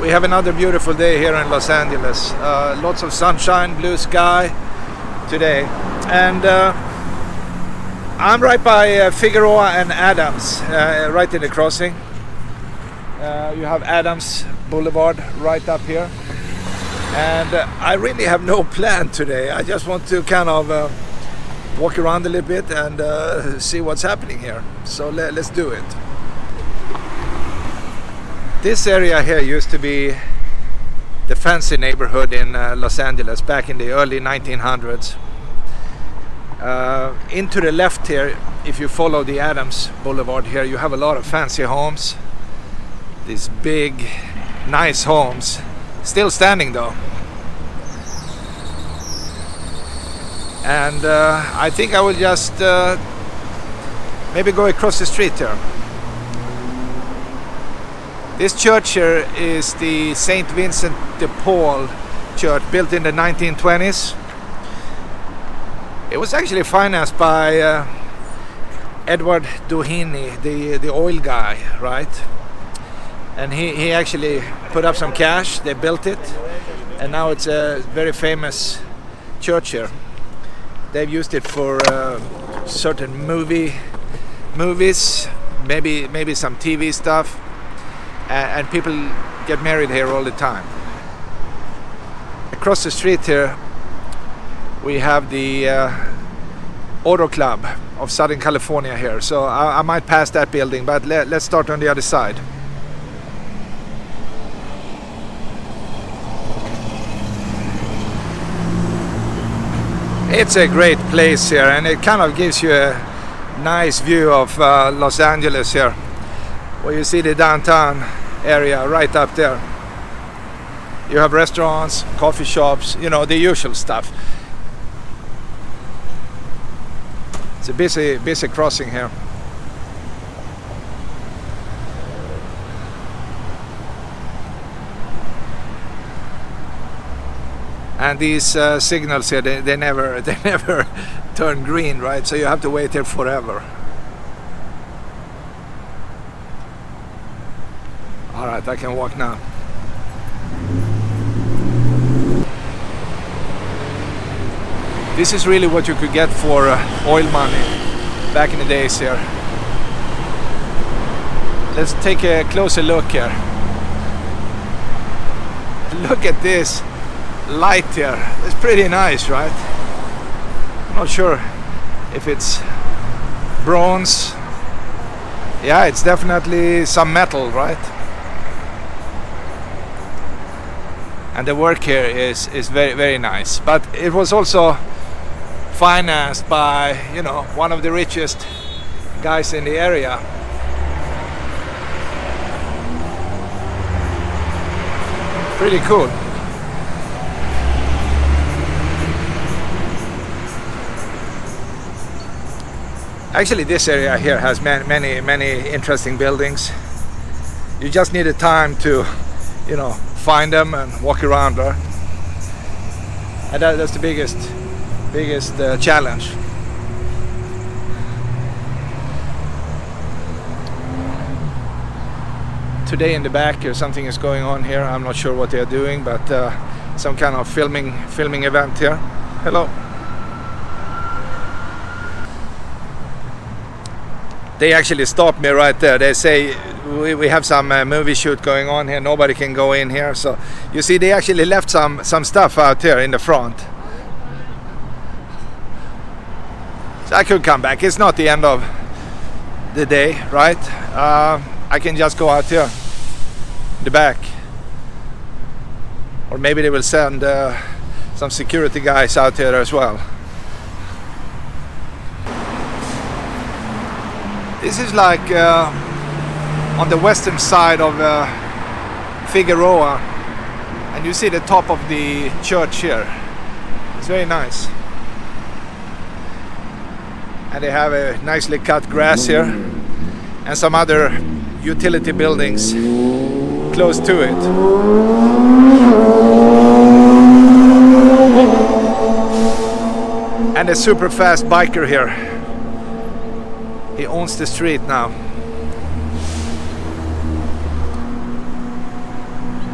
We have another beautiful day here in Los Angeles. Lots of sunshine, blue sky today. And I'm right by Figueroa and Adams, right in the crossing. You have Adams Boulevard right up here. And I really have no plan today. I just want to kind of walk around a little bit and see what's happening here. So let's do it. This area here used to be the fancy neighborhood in Los Angeles back in the early 1900s. Into the left here, if you follow the Adams Boulevard here, you have a lot of fancy homes. These big, nice homes. Still standing though. And I think I will just maybe go across the street here. This church here is the St. Vincent de Paul church, built in the 1920s. It was actually financed by Edward Doheny, the oil guy, right? And he actually put up some cash, they built it, and now it's a very famous church here. They've used it for certain movies, maybe some TV stuff. And people get married here all the time. Across the street here we have the Auto Club of Southern California here, so I might pass that building, but let's start on the other side. It's a great place here, and it kind of gives you a nice view of Los Angeles here, where you see the downtown area right up there. You have restaurants, coffee shops, you know, the usual stuff. It's a busy crossing here. And these signals here, they never turn green, right? So you have to wait here forever. Alright, I can walk now. This is really what you could get for oil money back in the days here. Let's take a closer look here. Look at this light here. It's pretty nice, right? I'm not sure if it's bronze. Yeah, it's definitely some metal, right? And the work here is very, very nice. But it was also financed by, you know, one of the richest guys in the area. Pretty cool. Actually, this area here has many interesting buildings. You just need a time to, you know, find them and walk around there. And that's the biggest challenge. Today in the back something is going on here. I'm not sure what they are doing, but some kind of filming event here. Hello. They actually stopped me right there. They say we have some movie shoot going on here. Nobody can go in here. So you see, they actually left some stuff out here in the front. So I could come back. It's not the end of the day, right? I can just go out here in the back. Or maybe they will send some security guys out here as well. This is like on the western side of Figueroa, and you see the top of the church here. It's very nice. And they have a nicely cut grass here and some other utility buildings close to it. And a super fast biker here. He owns the street now.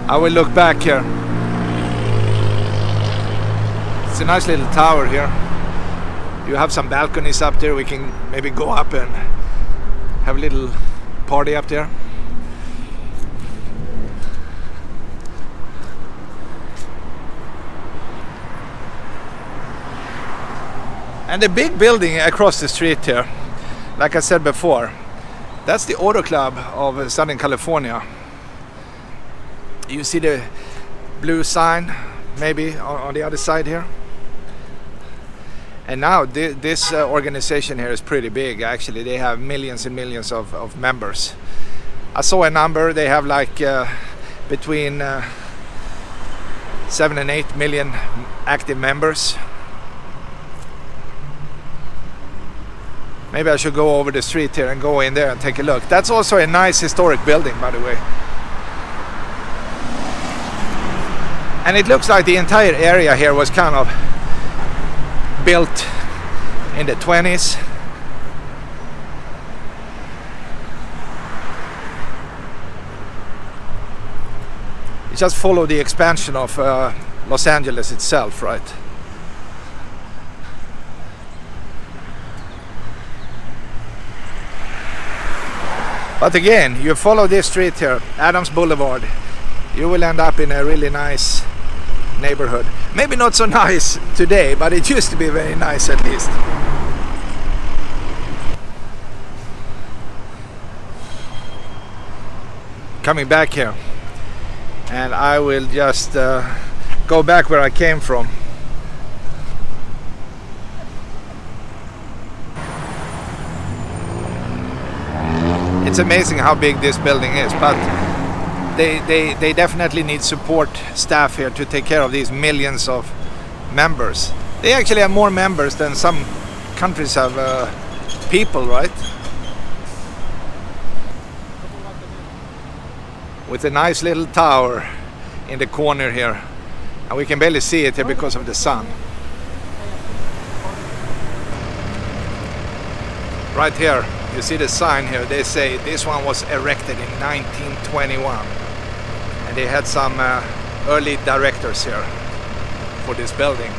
I will look back here. It's a nice little tower here. You have some balconies up there. We can maybe go up and have a little party up there. And the big building across the street here, like I said before, that's the Auto Club of Southern California. You see the blue sign maybe on the other side here. And now this organization here is pretty big. Actually, they have millions and millions of members. I saw a number. They have like between 7 and 8 million active members. Maybe I should go over the street here and go in there and take a look. That's also a nice historic building, by the way. And it looks like the entire area here was kind of built in the 20s. It just followed the expansion of Los Angeles itself, right? But again, you follow this street here, Adams Boulevard, you will end up in a really nice neighborhood. Maybe not so nice today, but it used to be very nice at least. Coming back here, and I will just go back where I came from. It's amazing how big this building is, but they definitely need support staff here to take care of these millions of members. They actually have more members than some countries have people, right? With a nice little tower in the corner here, and we can barely see it here because of the sun. Right here, you see the sign here. They say this one was erected in 1921, and they had some early directors here for this building.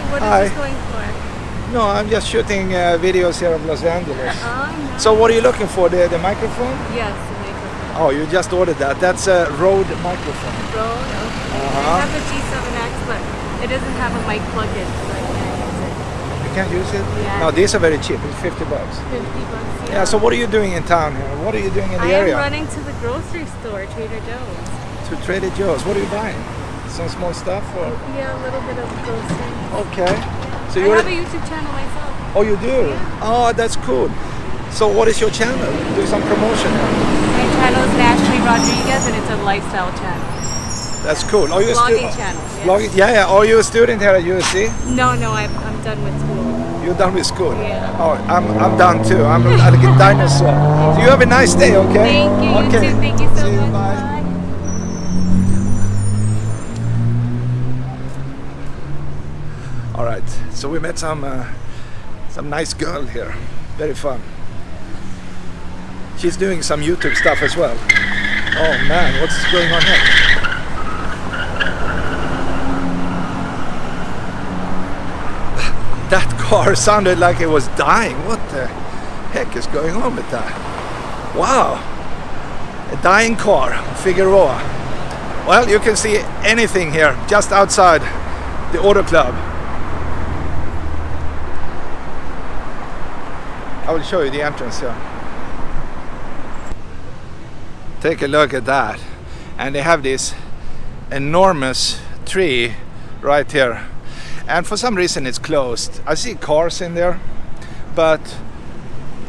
What Hi. is this going for? No, I'm just shooting videos here of Los Angeles. Oh, nice. So what are you looking for? The microphone? Yes, the microphone. Oh, you just ordered that. That's a Rode microphone. Rode, okay. I have the G7X, but it doesn't have a mic plug-in, so I can't use it. You can't use it? Yeah. No, these are very cheap. It's $50. 50 bucks. Yeah, so what are you doing in town here? What are you doing in the area? I am running to the grocery store, Trader Joe's. To Trader Joe's. What are you buying? Some small stuff or? Yeah, a little bit of groceries. Okay. So I you're have a YouTube channel myself. Oh, you do? Yeah. Oh, that's cool. So what is your channel? Do some promotion. My channel is Ashley Rodriguez, and it's a lifestyle channel. That's cool. Are you a Vlogging channel. Yes. Vlogging? Yeah. Are you a student here at U.S.A? No, I'm done with school. You're done with school? Yeah. Oh, I'm done too. I'm like a dinosaur. So you have a nice day, okay? Thank you. Okay. You too. Thank you so See you, much. bye. All right. So we met some nice girl here. Very fun. She's doing some YouTube stuff as well. Oh man, what's going on here? That car sounded like it was dying. What the heck is going on with that? Wow. A dying car, Figueroa. Well, you can see anything here just outside the Auto Club. I will show you the entrance here. Take a look at that. And they have this enormous tree right here. And for some reason it's closed. I see cars in there, but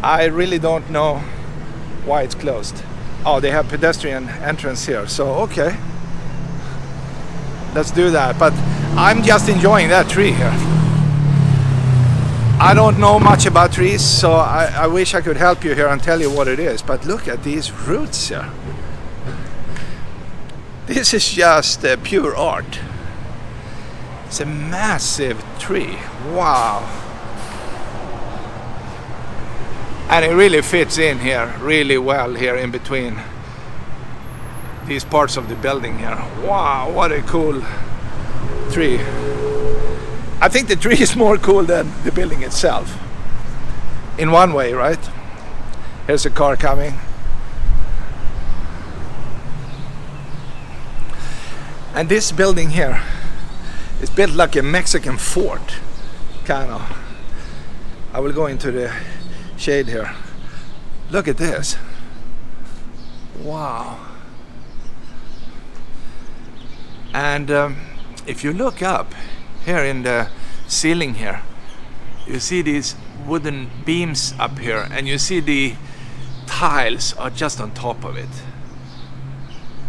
I really don't know why it's closed. Oh, they have pedestrian entrance here. So, okay. Let's do that. But I'm just enjoying that tree here. I don't know much about trees, so I wish I could help you here and tell you what it is. But look at these roots here. This is just pure art. It's a massive tree. Wow. And it really fits in here really well here in between these parts of the building here. Wow, what a cool tree. I think the tree is more cool than the building itself. In one way, right? Here's a car coming. And this building here is built like a Mexican fort, kind of. I will go into the shade here. Look at this. Wow. And if you look up here in the ceiling here, you see these wooden beams up here, and you see the tiles are just on top of it.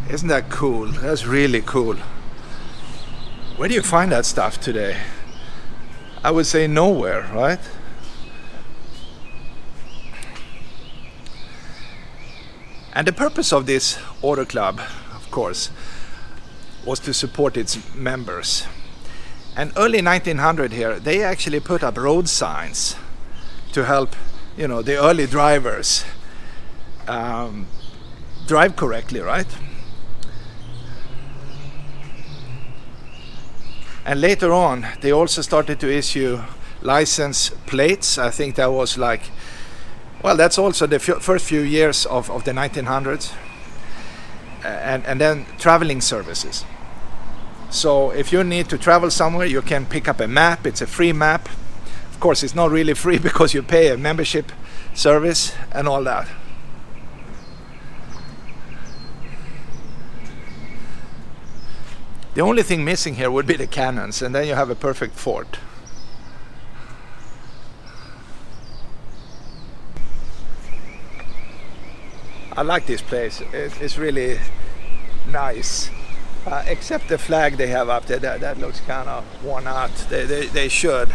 Isn't that cool? That's really cool. Where do you find that stuff today? I would say nowhere, right? And the purpose of this auto club, of course, was to support its members. And early 1900 here, they actually put up road signs to help, you know, the early drivers drive correctly, right? And later on, they also started to issue license plates. I think that was like, well, that's also the first few years of the 1900s. And then traveling services. So if you need to travel somewhere, you can pick up a map. It's a free map. Of course, it's not really free because you pay a membership service and all that. The only thing missing here would be the cannons, and then you have a perfect fort. I like this place. It's really nice. Except the flag they have up there, that looks kind of worn out. They should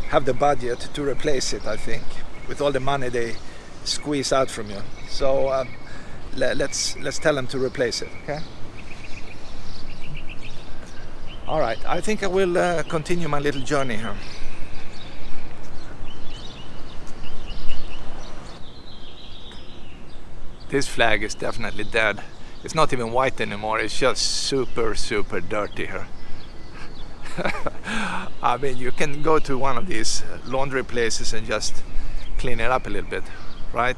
have the budget to replace it, I think, with all the money they squeeze out from you. So let's tell them to replace it, okay? All right, I think I will continue my little journey here. This flag is definitely dead. It's not even white anymore, it's just super, super dirty here. I mean, you can go to one of these laundry places and just clean it up a little bit, right?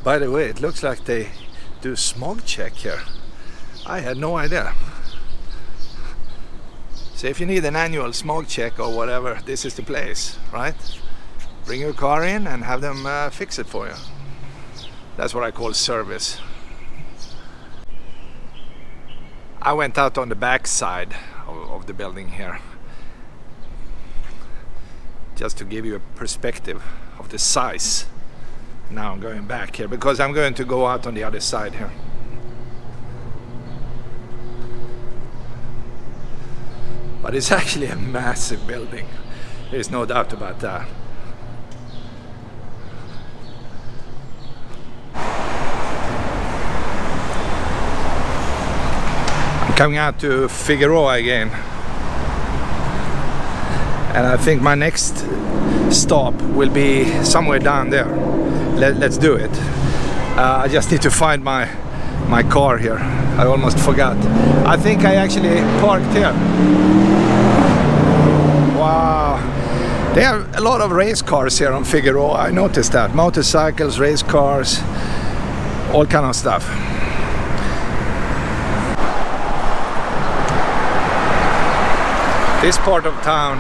By the way, it looks like they do smog check here. I had no idea. So if you need an annual smog check or whatever, this is the place, right? Bring your car in and have them fix it for you. That's what I call service. I went out on the back side of the building here, just to give you a perspective of the size. Now I'm going back here because I'm going to go out on the other side here. But it's actually a massive building. There's no doubt about that. I'm coming out to Figueroa again. And I think my next stop will be somewhere down there. Let's do it. I just need to find my car here. I almost forgot. I think I actually parked here. Wow. They have a lot of race cars here on Figueroa. I noticed that. Motorcycles, race cars, all kind of stuff. This part of town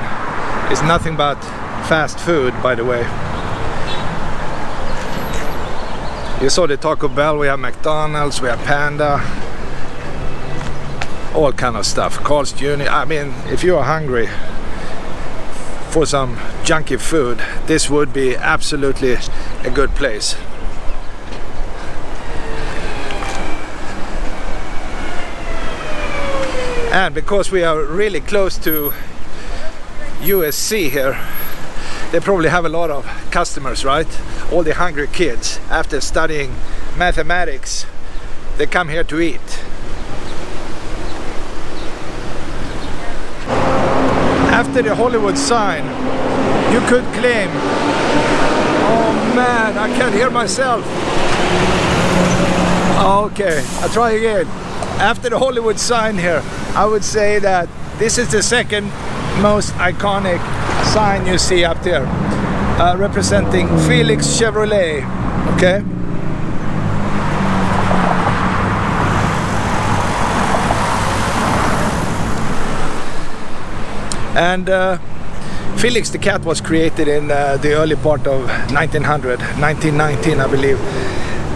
is nothing but fast food, by the way. You saw the Taco Bell, we have McDonald's, we have Panda, all kind of stuff. Carl's Jr. I mean, if you are hungry for some junky food, this would be absolutely a good place. And because we are really close to U.S.A. here, they probably have a lot of customers, right? All the hungry kids, after studying mathematics, they come here to eat. after the Hollywood sign, you could claim, oh man, I can't hear myself. Okay, I'll try again. After the Hollywood sign here, I would say that this is the second most iconic sign you see up there, representing Felix Chevrolet. Okay. And Felix the Cat was created in the early part of 1919, I believe,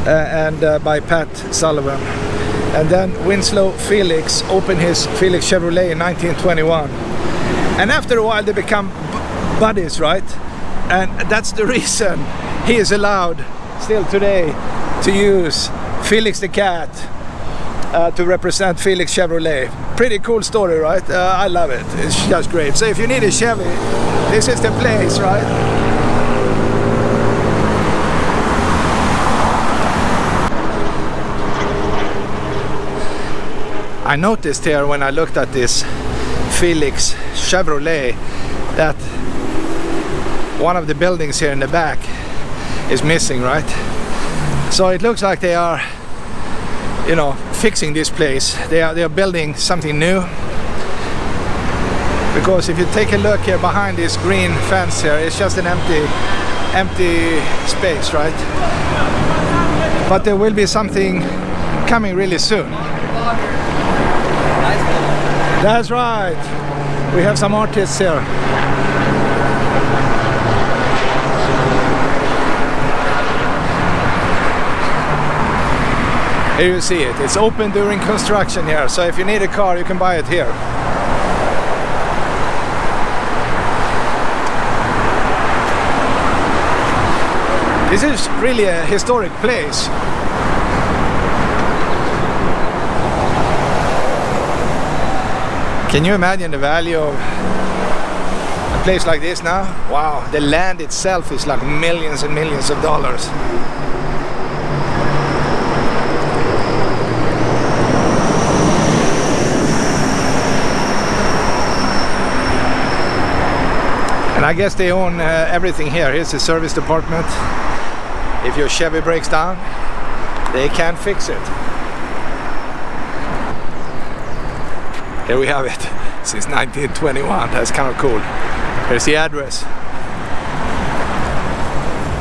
and by Pat Sullivan. And then Winslow Felix opened his Felix Chevrolet in 1921. And after a while they become buddies, right? And that's the reason he is allowed still today to use Felix the Cat to represent Felix Chevrolet. Pretty cool story, right? I love it. It's just great. So if you need a Chevy, this is the place, right? I noticed here when I looked at this Felix Chevrolet that one of the buildings here in the back is missing, right? So it looks like they are, you know, fixing this place. They are building something new, because if you take a look here behind this green fence here, it's just an empty space, right? But there will be something coming really soon. That's right. We have some artists here. Here you see it. It's open during construction here. So if you need a car, you can buy it here. This is really a historic place. Can you imagine the value of a place like this now? Wow, the land itself is like millions and millions of dollars. And I guess they own everything here. Here's the service department. If your Chevy breaks down, they can fix it. Here we have it, since 1921. That's kind of cool. Here's the address.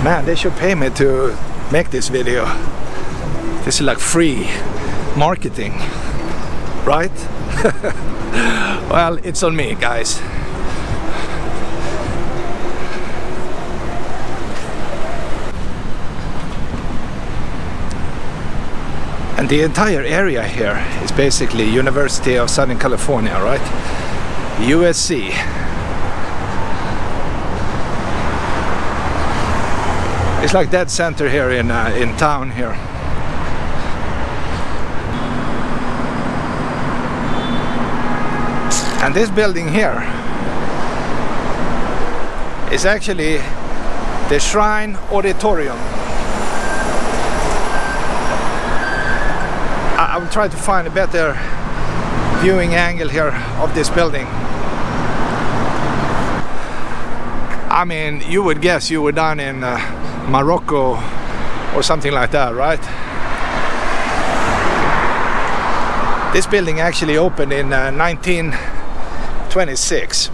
Man, they should pay me to make this video. This is like free marketing, right? Well, it's on me, guys. And the entire area here is basically University of Southern California, right? U.S.A. It's like dead center here in town here. And this building here is actually the Shrine Auditorium. I will try to find a better viewing angle here of this building. I mean, you would guess you were down in Morocco or something like that, right? This building actually opened in 1926,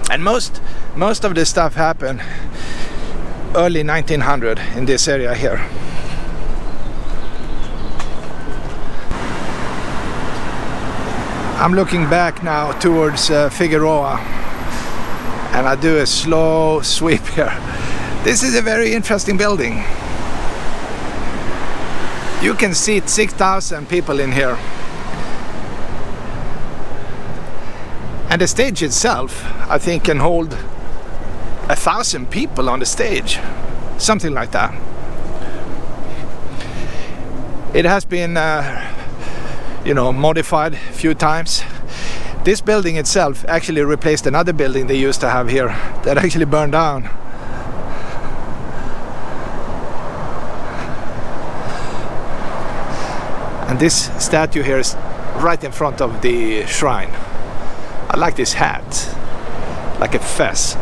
and most of the stuff happened early 1900 in this area here. I'm looking back now towards Figueroa, and I do a slow sweep here. This is a very interesting building. You can seat 6,000 people in here. And the stage itself, I think, can hold 1,000 people on the stage. Something like that. It has been modified a few times. This building itself actually replaced another building they used to have here that actually burned down. And this statue here is right in front of the shrine. I like this hat. like a fez.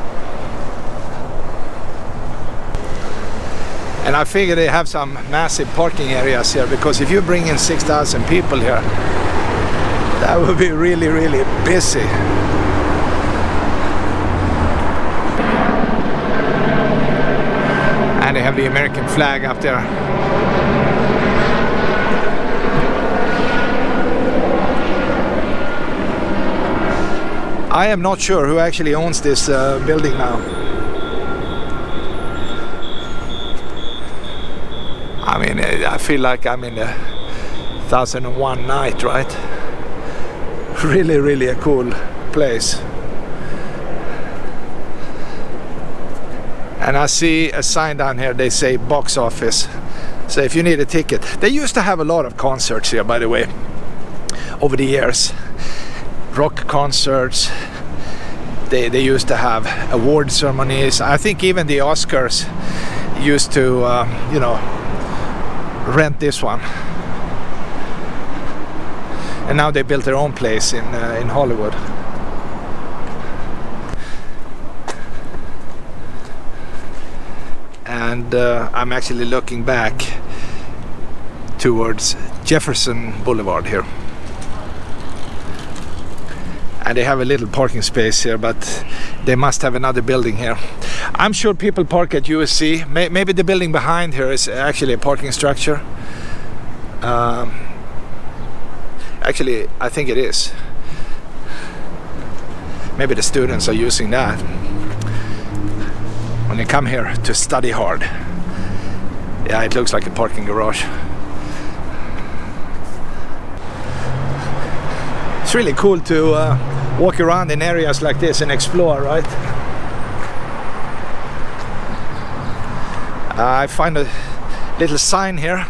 And I figure they have some massive parking areas here, because if you bring in 6,000 people here, that would be really, really busy. And they have the American flag up there. I am not sure who actually owns this building now. I mean, I feel like I'm in the 1001 night, right? Really, really a cool place. And I see a sign down here, they say box office. So if you need a ticket. They used to have a lot of concerts here, by the way, over the years. Rock concerts. They used to have award ceremonies. I think even the Oscars used to, you know, rent this one. And now they built their own place in Hollywood. And I'm actually looking back towards Jefferson Blvd here. And they have a little parking space here, but they must have another building here. I'm sure people park at U.S.A. Maybe the building behind here is actually a parking structure. Actually, I think it is. Maybe the students are using that when they come here to study hard. Yeah, it looks like a parking garage. It's really cool to walk around in areas like this and explore, right? I find a little sign here.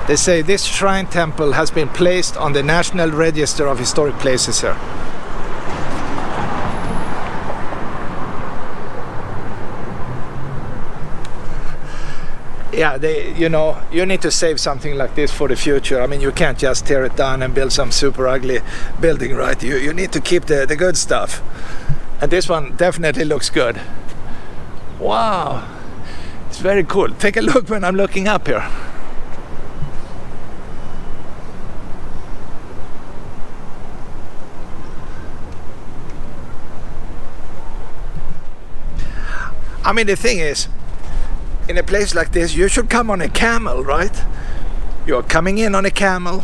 They say this shrine temple has been placed on the National Register of Historic Places here. Yeah, you know, you need to save something like this for the future. I mean, you can't just tear it down and build some super ugly building, right? You need to keep the good stuff. And this one definitely looks good. Wow, it's very cool. Take a look when I'm looking up here. I mean, the thing is, in a place like this, you should come on a camel, right? You're coming in on a camel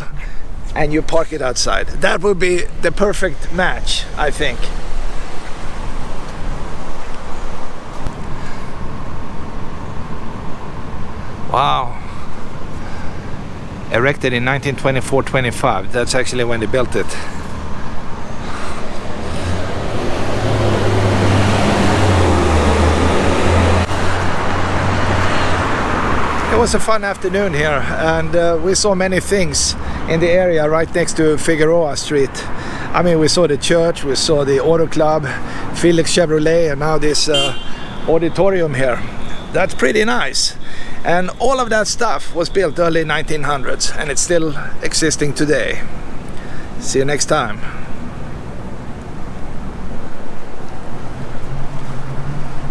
and you park it outside. That would be the perfect match, I think. Wow. Erected in 1924-25. That's actually when they built it. It was a fun afternoon here, and we saw many things in the area right next to Figueroa Street. I mean, we saw the church, we saw the auto club, Felix Chevrolet, and now this auditorium here. That's pretty nice. And all of that stuff was built early 1900s, and it's still existing today. See you next time.